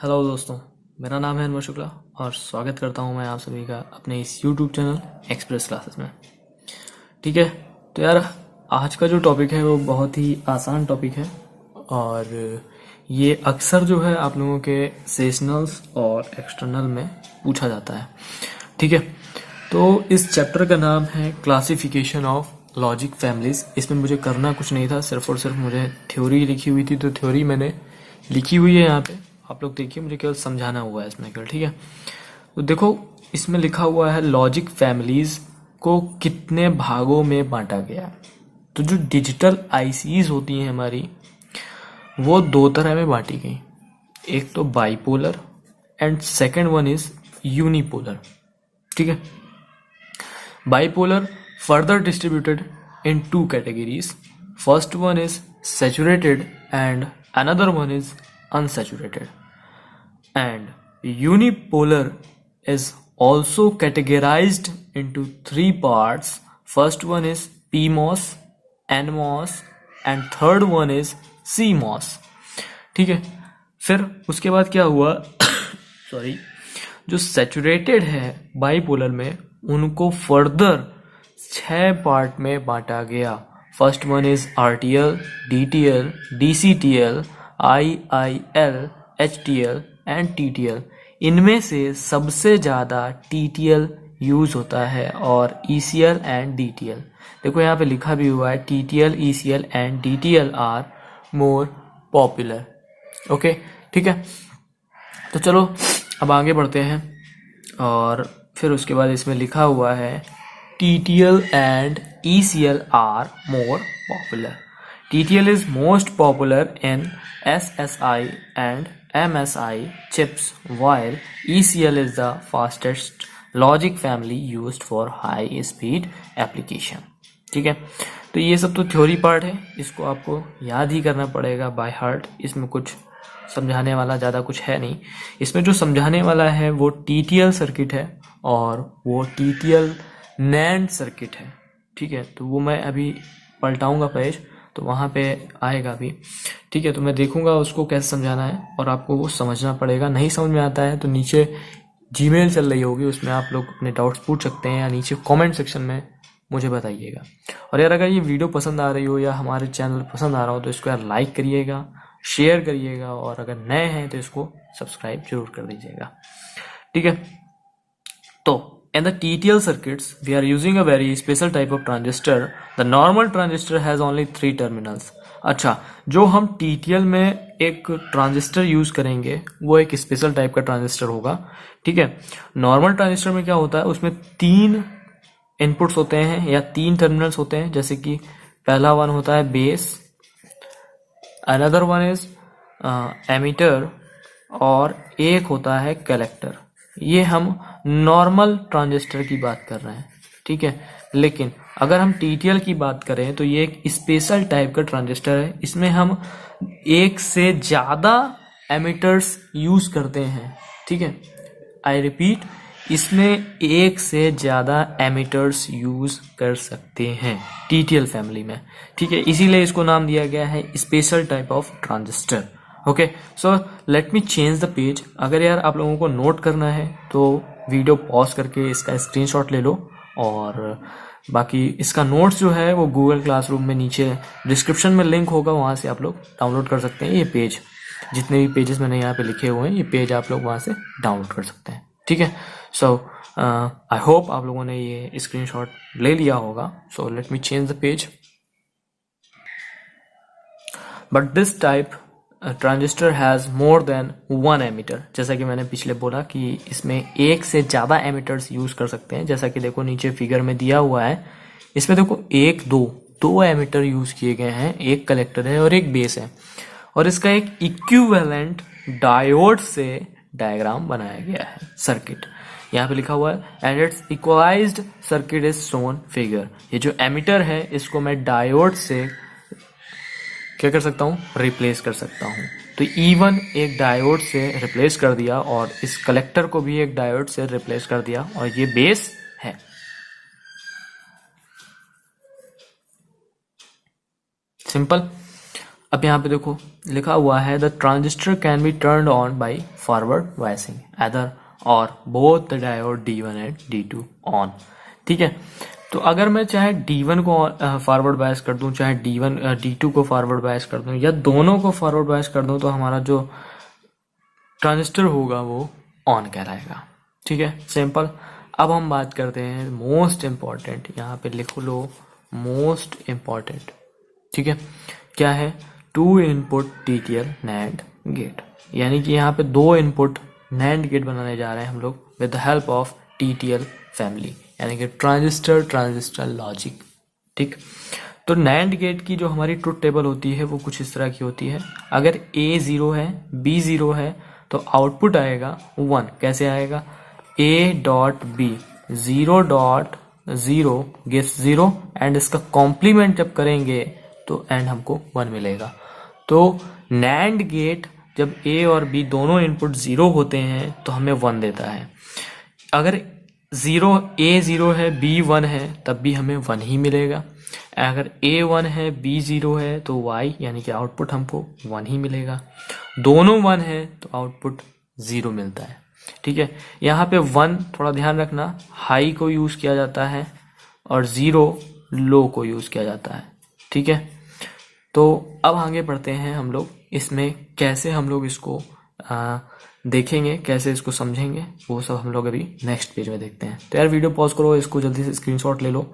Hello दोस्तों, मेरा नाम है अनवर शुक्ला और स्वागत करता हूं मैं आप सभी का अपने इस यूट्यूब चैनल एक्सप्रेस क्लासेस में। ठीक है, तो यार आज का जो टॉपिक है वो बहुत ही आसान टॉपिक है और ये अक्सर जो है आप लोगों के सेशनल्स और एक्सटर्नल में पूछा जाता है। ठीक है, तो इस चैप्टर का नाम है क्लासिफिकेशन ऑफ लॉजिक फैमिलीज। इसमें मुझे करना कुछ नहीं था, सिर्फ और सिर्फ मुझे थ्योरी लिखी हुई थी, तो थ्योरी मैंने लिखी हुई है यहाँ पे, आप लोग देखिए, मुझे केवल समझाना हुआ है इसमें केवल। ठीक है, तो देखो इसमें लिखा हुआ है लॉजिक फैमिलीज को कितने भागों में बांटा गया है। तो जो डिजिटल आईसीज होती हैं हमारी, वो दो तरह में बांटी गई, एक तो bipolar and second one is unipolar. ठीक है, bipolar further distributed in two categories. First one is saturated and another one is unsaturated. And unipolar is also categorized into three parts. First one is PMOS, NMOS and third one is CMOS. ठीक है, फिर उसके बाद क्या हुआ sorry, जो saturated है bipolar में उनको फर्दर 6 पार्ट में बांटा गया। First one is RTL, DTL, DCTL, IIL, HTL and TTL. इनमें से सबसे ज़्यादा टीटीएल यूज होता है और ईसीएल एंड डीटीएल। देखो यहाँ पे लिखा भी हुआ है TTL, ECL and DTL are more popular. Okay, ठीक है, तो चलो अब आगे बढ़ते हैं। और फिर उसके बाद इसमें लिखा हुआ है TTL and ECL are more popular. TTL is most popular in SSI and MSI chips, while ECL is the fastest logic family used for high speed application. ठीक है, तो ये सब तो थ्योरी पार्ट है, इसको आपको याद ही करना पड़ेगा बाय हार्ट। इसमें कुछ समझाने वाला ज़्यादा कुछ है नहीं। इसमें जो समझाने वाला है वो TTL सर्किट है और वो TTL नैंड सर्किट है। ठीक है, तो वो मैं अभी पलटाऊंगा पेज, तो वहाँ पे आएगा भी। ठीक है, तो मैं देखूंगा उसको कैसे समझाना है और आपको वो समझना पड़ेगा। नहीं समझ में आता है तो नीचे जीमेल चल रही होगी, उसमें आप लोग अपने डाउट्स पूछ सकते हैं या नीचे कमेंट सेक्शन में मुझे बताइएगा। और यार अगर ये वीडियो पसंद आ रही हो या हमारे चैनल पसंद आ रहा हो तो इसको यार लाइक करिएगा, शेयर करिएगा और अगर नए हैं तो इसको सब्सक्राइब जरूर कर दीजिएगा। ठीक है, तो in the TTL circuits we are using a very special type of transistor. The normal transistor has only 3 terminals. अच्छा, जो हम TTL में एक ट्रांजिस्टर यूज करेंगे वो एक स्पेशल टाइप का ट्रांजिस्टर होगा। ठीक है, नॉर्मल ट्रांजिस्टर में क्या होता है, उसमें 3 इनपुट्स होते हैं या 3 टर्मिनल्स होते हैं। जैसे कि पहला वन होता है base, another one is emitter और एक होता है कलेक्टर। ये हम नॉर्मल ट्रांजिस्टर की बात कर रहे हैं। ठीक है, लेकिन अगर हम TTL की बात करें तो ये एक स्पेशल टाइप का ट्रांजिस्टर है। इसमें हम एक से ज़्यादा एमिटर्स यूज करते हैं। ठीक है, आई रिपीट, इसमें एक से ज़्यादा एमिटर्स यूज कर सकते हैं TTL फैमिली में। ठीक है, इसीलिए इसको नाम दिया गया है special type of transistor. Okay, so let me change the page. अगर यार आप लोगों को नोट करना है तो वीडियो पॉज करके इसका स्क्रीनशॉट ले लो और बाकी इसका नोट्स जो है वो गूगल क्लासरूम में नीचे डिस्क्रिप्शन में लिंक होगा, वहाँ से आप लोग डाउनलोड कर सकते हैं। ये पेज, जितने भी पेजेस मैंने यहाँ पे लिखे हुए हैं, ये पेज आप लोग वहाँ से डाउनलोड कर सकते हैं। ठीक है, सो आई होप आप लोगों ने ये स्क्रीनशॉट ले लिया होगा। So let me change the page. But this type transistor has more than 1 emitter. जैसा कि मैंने पिछले बोला कि इसमें एक से ज़्यादा एमीटर्स यूज़ कर सकते हैं। जैसा कि देखो नीचे फिगर में दिया हुआ है, इसमें देखो दो एमीटर यूज़ किए गए हैं, एक कलेक्टर है और एक बेस है। और इसका एक इक्विवेलेंट डायोड से डायग्राम बनाया गया है सर्किट। यहाँ पे लिखा हुआ है and it's equalised circuit is shown figure. ये जो एमीटर है इसको मैं डायोड से क्या कर सकता हूँ, रिप्लेस कर सकता हूँ। तो E1 एक डायोड से रिप्लेस कर दिया और इस कलेक्टर को भी एक डायोड से रिप्लेस कर दिया और ये बेस है। सिंपल। अब यहाँ पे देखो लिखा हुआ है the transistor can be turned on by forward biasing either or both the diode D1 and D2 on. ठीक है, तो अगर मैं चाहे D1 को फॉरवर्ड बायस कर दूं, चाहे D2 को फॉरवर्ड बायस कर दूं, या दोनों को फॉरवर्ड बायस कर दूं, तो हमारा जो ट्रांजिस्टर होगा वो ऑन कहलाएगा। ठीक है, सिंपल। अब हम बात करते हैं मोस्ट इम्पॉर्टेंट, यहाँ पे लिख लो मोस्ट इम्पॉर्टेंट। ठीक है, क्या है? 2 इनपुट TTL NAND गेट, यानी कि यहाँ पे 2 इनपुट NAND गेट बनाने जा रहे हैं हम लोग with the help of TTL family, यानी कि ट्रांजिस्टर लॉजिक। ठीक, तो NAND गेट की जो हमारी ट्रुथ टेबल होती है वो कुछ इस तरह की होती है। अगर A 0 है, B 0 है, तो आउटपुट आएगा 1। कैसे आएगा? A dot B 0.0 gives 0 and इसका कॉम्प्लीमेंट जब करेंगे तो एंड हमको 1 मिलेगा। तो NAND गेट जब A और B दोनों इनपुट 0 होते हैं तो हमें 1 देता है। अगर A 0 है, B 1 है, तब भी हमें 1 ही मिलेगा। अगर A 1 है, B 0 है, तो Y यानी कि आउटपुट हमको 1 ही मिलेगा। दोनों 1 है तो आउटपुट 0 मिलता है। ठीक है, यहाँ पे 1 थोड़ा ध्यान रखना, हाई को यूज किया जाता है और 0 लो को यूज किया जाता है। ठीक है, तो अब आगे बढ़ते हैं हम लोग, इसमें कैसे हम लोग इसको देखेंगे, कैसे इसको समझेंगे, वो सब हम लोग अभी नेक्स्ट पेज में देखते हैं। तो यार वीडियो पॉज करो, इसको जल्दी से स्क्रीनशॉट ले लो।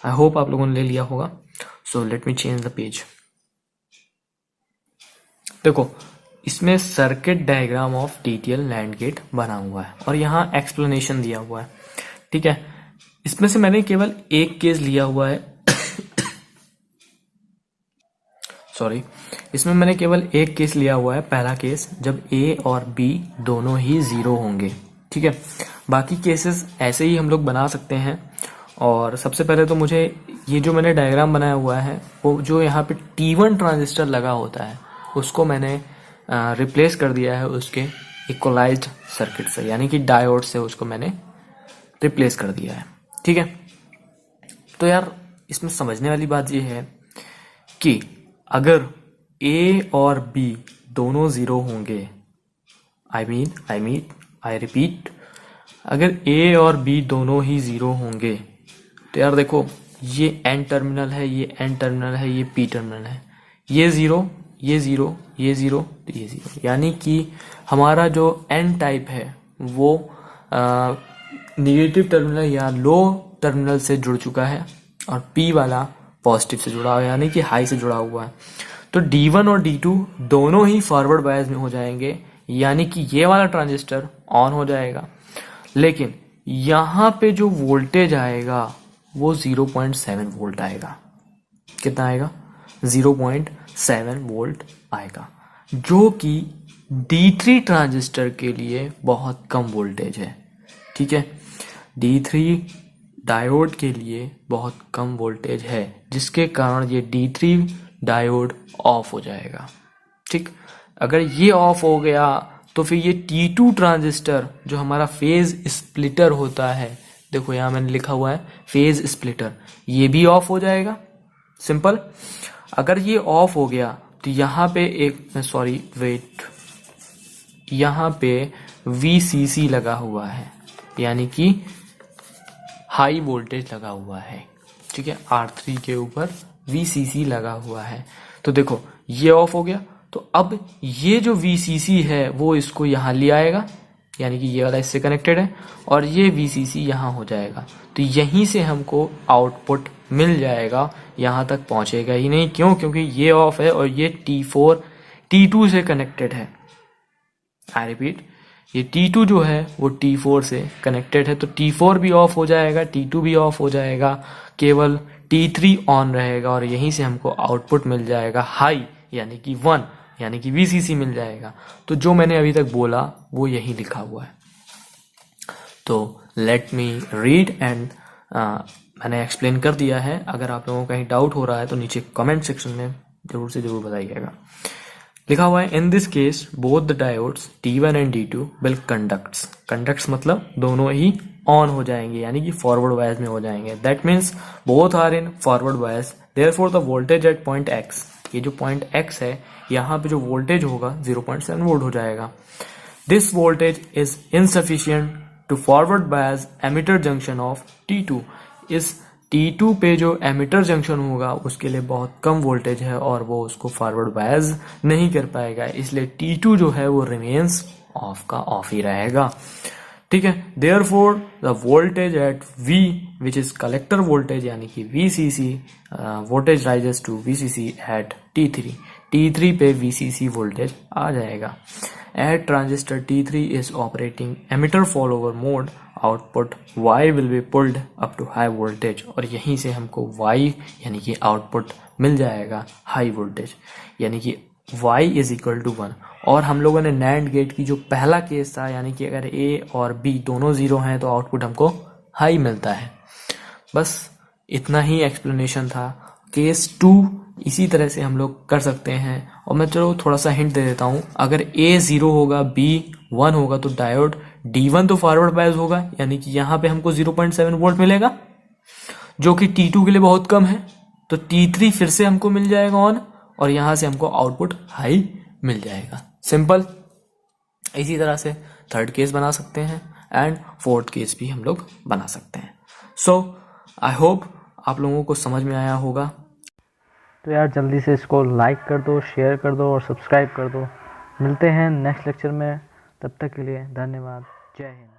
आई होप आप लोगों ने ले लिया होगा। So let me change the page. देखो, इसमें circuit diagram of TTL NAND gate बना हुआ है और यहाँ एक्सप्लेनेशन दिया हुआ है। ठीक है, इसमें से मैंने केवल एक केस लिया हुआ है सॉरी, इसमें मैंने केवल एक केस लिया हुआ है, पहला केस जब A और B दोनों ही 0 होंगे। ठीक है, बाकी केसेस ऐसे ही हम लोग बना सकते हैं। और सबसे पहले तो मुझे ये जो मैंने डायग्राम बनाया हुआ है, वो जो यहाँ पे T1 ट्रांजिस्टर लगा होता है उसको मैंने रिप्लेस कर दिया है उसके इक्वलाइज्ड सर्किट से, यानी कि डायोड से उसको मैंने रिप्लेस कर दिया है। ठीक है, तो यार इसमें समझने वाली बात ये है कि अगर A और B दोनों 0 होंगे, आई रिपीट, अगर A और B दोनों ही 0 होंगे, तो यार देखो, ये N टर्मिनल है, ये N टर्मिनल है, ये P टर्मिनल है, ये 0, ये 0, ये 0, तो ये 0, यानी कि हमारा जो N टाइप है वो निगेटिव टर्मिनल या लो टर्मिनल से जुड़ चुका है और P वाला पॉजिटिव से जुड़ा हुआ है, यानी कि हाई से जुड़ा हुआ है। तो D1 और D2 दोनों ही फॉरवर्ड बायस में हो जाएंगे, यानी कि ये वाला ट्रांजिस्टर ऑन हो जाएगा। लेकिन यहाँ पे जो वोल्टेज आएगा वो 0.7 वोल्ट आएगा। कितना आएगा? 0.7 वोल्ट आएगा, जो कि D3 ट्रांजिस्टर के लिए बहुत कम वोल्टेज है। ठीक है, D3 डायोड के लिए बहुत कम वोल्टेज है, जिसके कारण ये D3 डायोड ऑफ हो जाएगा। ठीक, अगर ये ऑफ हो गया तो फिर ये T2 ट्रांजिस्टर जो हमारा फेज स्प्लिटर होता है, देखो यहाँ मैंने लिखा हुआ है फेज स्प्लिटर, ये भी ऑफ हो जाएगा। सिंपल। अगर ये ऑफ हो गया तो यहाँ पे यहाँ पे VCC लगा हुआ है, यानी कि हाई वोल्टेज लगा हुआ है। ठीक है, R3 के ऊपर VCC लगा हुआ है। तो देखो ये ऑफ हो गया, तो अब ये जो VCC है वो इसको यहाँ ले आएगा, यानी कि ये वाला इससे कनेक्टेड है, और ये VCC यहाँ हो जाएगा। तो यहीं से हमको आउटपुट मिल जाएगा, यहाँ तक पहुँचेगा ही नहीं। क्यों? क्योंकि ये ऑफ है और ये T2 से कनेक्टेड है। आई रिपीट, ये T2 जो है वो T4 से कनेक्टेड है, तो T4 भी ऑफ हो जाएगा, T2 भी ऑफ हो जाएगा, केवल T3 ऑन रहेगा और यहीं से हमको आउटपुट मिल जाएगा हाई, यानी कि 1, यानी कि VCC मिल जाएगा। तो जो मैंने अभी तक बोला वो यही लिखा हुआ है। तो लेट मी रीड एंड मैंने एक्सप्लेन कर दिया है। अगर आप लोगों को कहीं डाउट हो रहा है तो नीचे कमेंट सेक्शन में जरूर से जरूर बताइएगा। लिखा हुआ है in this case both the diodes T1 and D2 will conducts मतलब दोनों ही ऑन हो जाएंगे, यानी कि फॉरवर्ड बायस में हो जाएंगे। That means both are in forward bias, therefore the voltage at point X ये जो पॉइंट x है, यहाँ पे जो वोल्टेज होगा 0.7 वोल्ट हो जाएगा। This voltage is insufficient to forward bias emitter junction of T2। इस T2 पे जो एमिटर जंक्शन होगा उसके लिए बहुत कम वोल्टेज है और वो उसको फॉरवर्ड बायस नहीं कर पाएगा, इसलिए T2 जो है वो रिमेन्स ऑफ का ऑफ ही रहेगा। ठीक है, therefore the voltage at V which is collector voltage यानी कि VCC, voltage rises to VCC at T3 पे VCC वोल्टेज आ जाएगा। At transistor T3 is operating emitter follower mode, output Y will be pulled up to high voltage, और यहीं से हमको Y यानी कि आउटपुट मिल जाएगा हाई वोल्टेज, यानी कि Y इज इक्वल टू 1। और हम लोगों ने नैंड गेट की जो पहला केस था, यानी कि अगर A और B दोनों जीरो हैं तो आउटपुट हमको हाई मिलता है। बस इतना ही एक्सप्लेनेशन था। केस 2 इसी तरह से हम लोग कर सकते हैं, और मैं चलो थोड़ा सा हिंट दे देता हूँ। अगर A 0 होगा, B 1 होगा तो डायोड D1 तो फॉरवर्ड बायस होगा, यानी कि यहाँ पे हमको 0.7 वोल्ट मिलेगा जो कि T2 के लिए बहुत कम है, तो T3 फिर से हमको मिल जाएगा ऑन, और यहाँ से हमको आउटपुट हाई मिल जाएगा। सिंपल। इसी तरह से थर्ड केस बना सकते हैं एंड फोर्थ केस भी हम लोग बना सकते हैं। सो आई होप आप लोगों को समझ में आया होगा। तो यार जल्दी से इसको लाइक कर दो, शेयर कर दो और सब्सक्राइब कर दो। मिलते हैं नेक्स्ट लेक्चर में, तब तक के लिए धन्यवाद। जय हिंद।